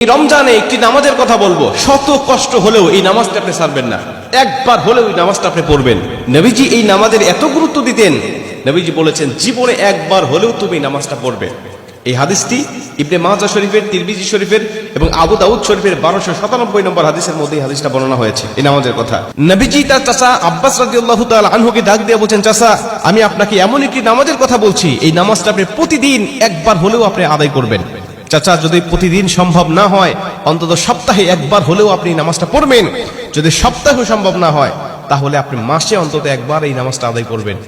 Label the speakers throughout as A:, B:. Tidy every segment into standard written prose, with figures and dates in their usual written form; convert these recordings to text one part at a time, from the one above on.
A: এই রমজানে একটি নামাজের কথা বলবো, শত কষ্ট হলেও এই নামাজটা আপনি ছাড়বেন না, একবার হলেও এই নামাজটা আপনি পড়বেন। নবীজি এই নামাজের এত গুরুত্ব দিতেন, নবীজি বলেছেন জীবনে একবার হলেও তুমি নামাজটা পড়বে। এই হাদিসটি ইবনে মাজাহ শরীফের, তিরমিজি শরীফের এবং আবু দাউদ শরীফের 1297 নম্বর হাদিসের মধ্যে এই হাদিসটা বর্ণনা হয়েছে এই নামাজের কথা। নবীজি তার চাচা আব্বাস রাদিয়াল্লাহু তাআলা আনহুকে ডাক দিয়ে বলেন, চাচা আমি আপনাকে এমন একটি নামাজের কথা বলছি, এই নামাজটা আপনি প্রতিদিন একবার হলেও আপনি আদায় করবেন। চাচা যদি প্রতিদিন সম্ভব না হয়, অন্তত সপ্তাহে একবার হলেও আপনি নামাজটা পড়বেন। যদি সপ্তাহে সম্ভব না হয়, তাহলে আপনি মাসে অন্তত একবার এই নামাজটা আদায় করবেন।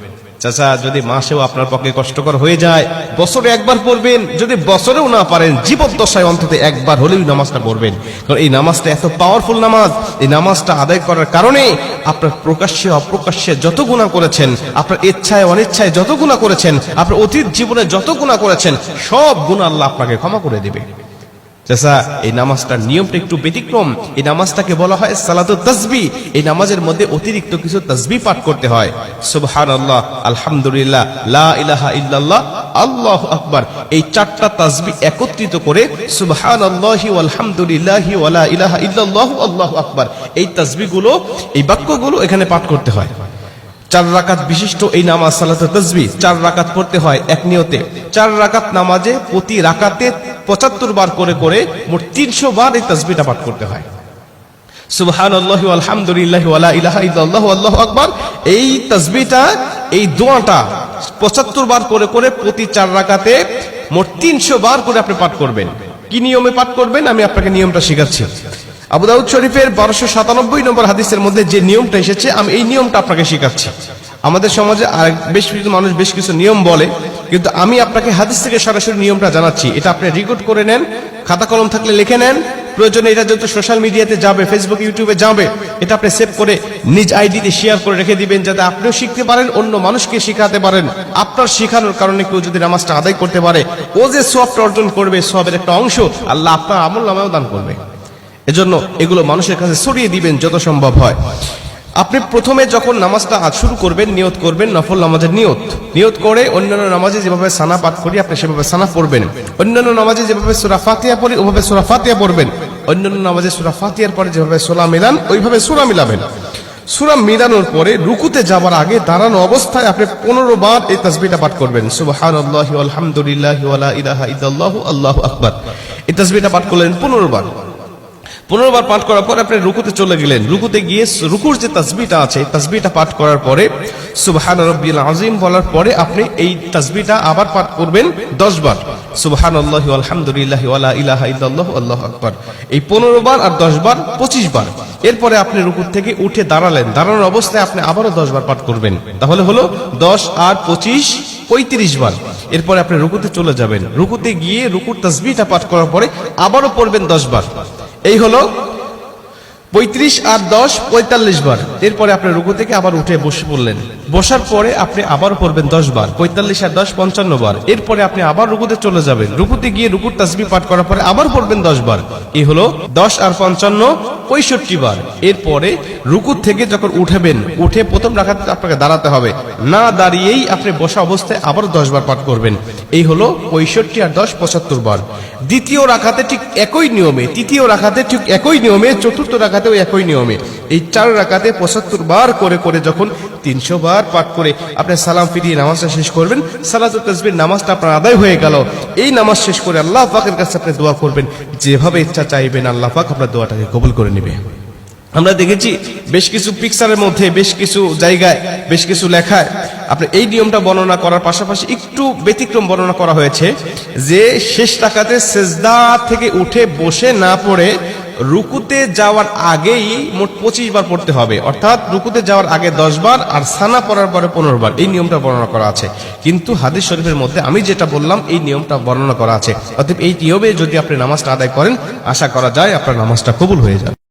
A: চাচা যদি মাসেও আপনার পক্ষে কষ্টকর হয়ে যায়, বছরে একবার পড়বেন। যদি বছরেও না পারেন, জীবদ্দশায় অন্তত একবার হলেও নামাজটা পড়বেন। কারণ এই নামাজটা এত পাওয়ারফুল নামাজ। এই নামাজটা আদায় করার কারণে আপনার প্রকাশ্যে অপ্রকাশ্যে যত গুনাহ করেছেন, আপনার ইচ্ছায় অনিচ্ছায় যত গুনাহ করেছেন, আপনার অতীত জীবনে যত গুনাহ করেছেন, সব গুনাহ আল্লাহ আপনাকে ক্ষমা করে দিবে। চাচা এই নামাজটার নিয়মটা একটু ব্যতিক্রম। এই নামাজটাকে বলা হয় সালাতুত তাসবিহ। এই নামাজের মধ্যে অতিরিক্ত কিছু তাসবিহ পাঠ করতে হয়। সুবহানাল্লাহ, আলহামদুলিল্লাহ, লা ইলাহা ইল্লাল্লাহ, আল্লাহু আকবার। এই চারটা তাসবিহ একত্রিত করে সুবহানাল্লাহি ওয়াল হামদুলিল্লাহি ওয়া লা ইলাহা ইল্লাল্লাহু আল্লাহু আকবার, এই তাসবিহগুলো, এই বাক্যগুলো এখানে পাঠ করতে হয়। 4 রাকাত বিশিষ্ট এই নামাজ সালাতুত তাসবিহ 4 রাকাত পড়তে হয় এক নিয়তে। 4 রাকাত নামাজে প্রতি রাকাতে 75 বার করে করে মোট 300 বার এই তাসবিহটা পাঠ করতে হয়। সুবহানাল্লাহি ওয়াল হামদুলিল্লাহি ওয়া লা ইলাহা ইল্লাল্লাহু আল্লাহু আকবার, এই তাসবিহটা, এই দোয়াটা 75 বার করে করে প্রতি 4 রাকাতে মোট 300 বার করে আপনি পাঠ করবেন। কি নিয়মে পাঠ করবেন আমি আপনাকে নিয়মটা শেখাচ্ছি। আবু দাউদ শরীফের 1297 নম্বর হাদিসের মধ্যে যে নিয়মটা এসেছে, আমি এই নিয়মটা আপনাকে শেখাচ্ছি। আমাদের সমাজে আর বেশ কিছু মানুষ বেশ কিছু নিয়ম বলে, কিন্তু আমি আপনাকে হাদিস থেকে সরাসরি নিয়মটা জানাচ্ছি। এটা আপনি রেকর্ড করে নেন, খাতা কলম থাকলে লিখে নেন। প্রয়োজনে এটা যত সোশ্যাল মিডিয়াতে যাবে, ফেসবুক ইউটিউবে যাবে, এটা আপনি সেভ করে নিজ আইডিতে শেয়ার করে রেখে দিবেন, যাতে আপনিও শিখতে পারেন, অন্য মানুষকে শিখাতে পারেন। আপনার শেখানোর কারণে কেউ যদি নামাজটা আদায় করতে পারে, ও যে সওয়াবটা অর্জন করবে, সওয়াবের একটা অংশ আল্লাহ আপনার আমলনামায়ও দান করবে। এজন্য এগুলো মানুষের কাছে ছড়িয়ে দিবেন যত সম্ভব হয়। আপনি প্রথমে যখন নামাজটা শুরু করবেন, নিয়ত করবেন নফল নামাজের নিয়ত করে অন্যান্য নামাজে যেভাবে সানা পাঠ করি আপনি সেভাবে সানা পড়বেন। অন্যান্য নামাজে যেভাবে সূরা ফাতিহা পড়ি ওভাবে সূরা ফাতিহা পড়বেন। অন্যান্য নামাজে সূরা ফাতিহার পরে যেভাবে সূরা মিলান ওইভাবে সূরা মিলাবেন। সূরা মিলানোর পরে রুকুতে যাবার আগে দাঁড়ানো অবস্থায় আপনি 15 বার এই তাসবিহটা পাঠ করবেন। সুবহানাল্লাহি ওয়াল হামদুলিল্লাহি ওয়া লা ইলাহা ইল্লাল্লাহু আল্লাহু আকবার, এই তাসবিহটা পাঠ করলেন 15 বার। 15 বার পাঠ করার পর আপনি রুকুতে চলে গেলেন। রুকুতে গিয়ে রুকুর যে তাসবিহটা আছে, তাসবিহটা পাঠ করার পরে সুবহান রাব্বিল আযীম বলার পরে আপনি এই তাসবিহটা আবার পাঠ করবেন 10 বার। সুবহানাল্লাহি ওয়াল হামদুলিল্লাহি ওয়া লা ইলাহা ইল্লাল্লাহু আল্লাহু আকবার, এই 15 বার আর 10 বার 25 বার। এরপরে আপনি রুকু থেকে উঠে দাঁড়ালেন, দাঁড়ানোর অবস্থায় আপনি আবারও 10 বার পাঠ করবেন। তাহলে হলো 10 আর 25 35 বার। এরপরে আপনি রুকুতে চলে যাবেন। রুকুতে গিয়ে রুকুর তাসবিহটা পাঠ করার পরে আবারও পড়বেন 10 বার। এই হলো 35 আর 10 45 বার। এরপরে আপনি রুকু থেকে আবার উঠে বসে পড়লেন। বসার পরে আপনি আবার পড়বেন 10 বার। 45 আর 10 55 বার। এরপরে আপনি আবার রুকুতে চলে যাবেন। রুকুতে গিয়ে রুকুর তাসবিহ পাঠ করার পরে আবার পড়বেন 10 বার। এই হলো 10 আর 55 65 বার। এরপরে রুকু থেকে যখন উঠবেন, উঠে প্রথম রাকাতে আপনাকে দাঁড়াতে হবে, না দাঁড়িয়েই আপনি বসা অবস্থায় আবার 10 বার পাঠ করবেন। এই হলো 65 আর 10 75 বার। দ্বিতীয় রাকাতে ঠিক একই নিয়মে, তৃতীয় রাকাতে ঠিক একই নিয়মে, চতুর্থ রাকাতেও একই নিয়মে, এই 4 রাকাতে 75 বার করে করে যখন 300 বার পাঠ করে আপনি সালাম ফিরিয়ে নামাজটা শেষ করবেন, সালাতুত তাসবিহ নামাজটা আপনার আদায় হয়ে গেল। এই নামাজ শেষ করে আল্লাহ পাকের কাছে আপনি দোয়া করবেন, যেভাবে ইচ্ছা চাইবেন আল্লাহ পাক আপনার দোয়াটাকে কবুল করে নেবে। আমরা দেখেছি বেশ কিছু পিকচারের মধ্যে, বেশ কিছু জায়গায়, বেশ কিছু লেখায় আপনি এই নিয়মটা বর্ণনা করার পাশাপাশি একটু ব্যতিক্রম বর্ণনা করা হয়েছে, যে শেষ রাকাতে সেজদা থেকে উঠে বসে না পড়ে রুকুতে যাওয়ার আগেই মোট 25 বার পড়তে হবে। অর্থাৎ রুকুতে যাওয়ার আগে 10 বার আর সানা পড়ার পরে 15 বার। এই নিয়মটা বর্ণনা করা আছে, কিন্তু হাদিস শরীফের মধ্যে আমি যেটা বললাম এই নিয়মটা বর্ণনা করা আছে। অতএব এই নিয়মে যদি আপনি নামাজটা আদায় করেন, আশা করা যায় আপনার নামাজটা কবুল হয়ে যাবে।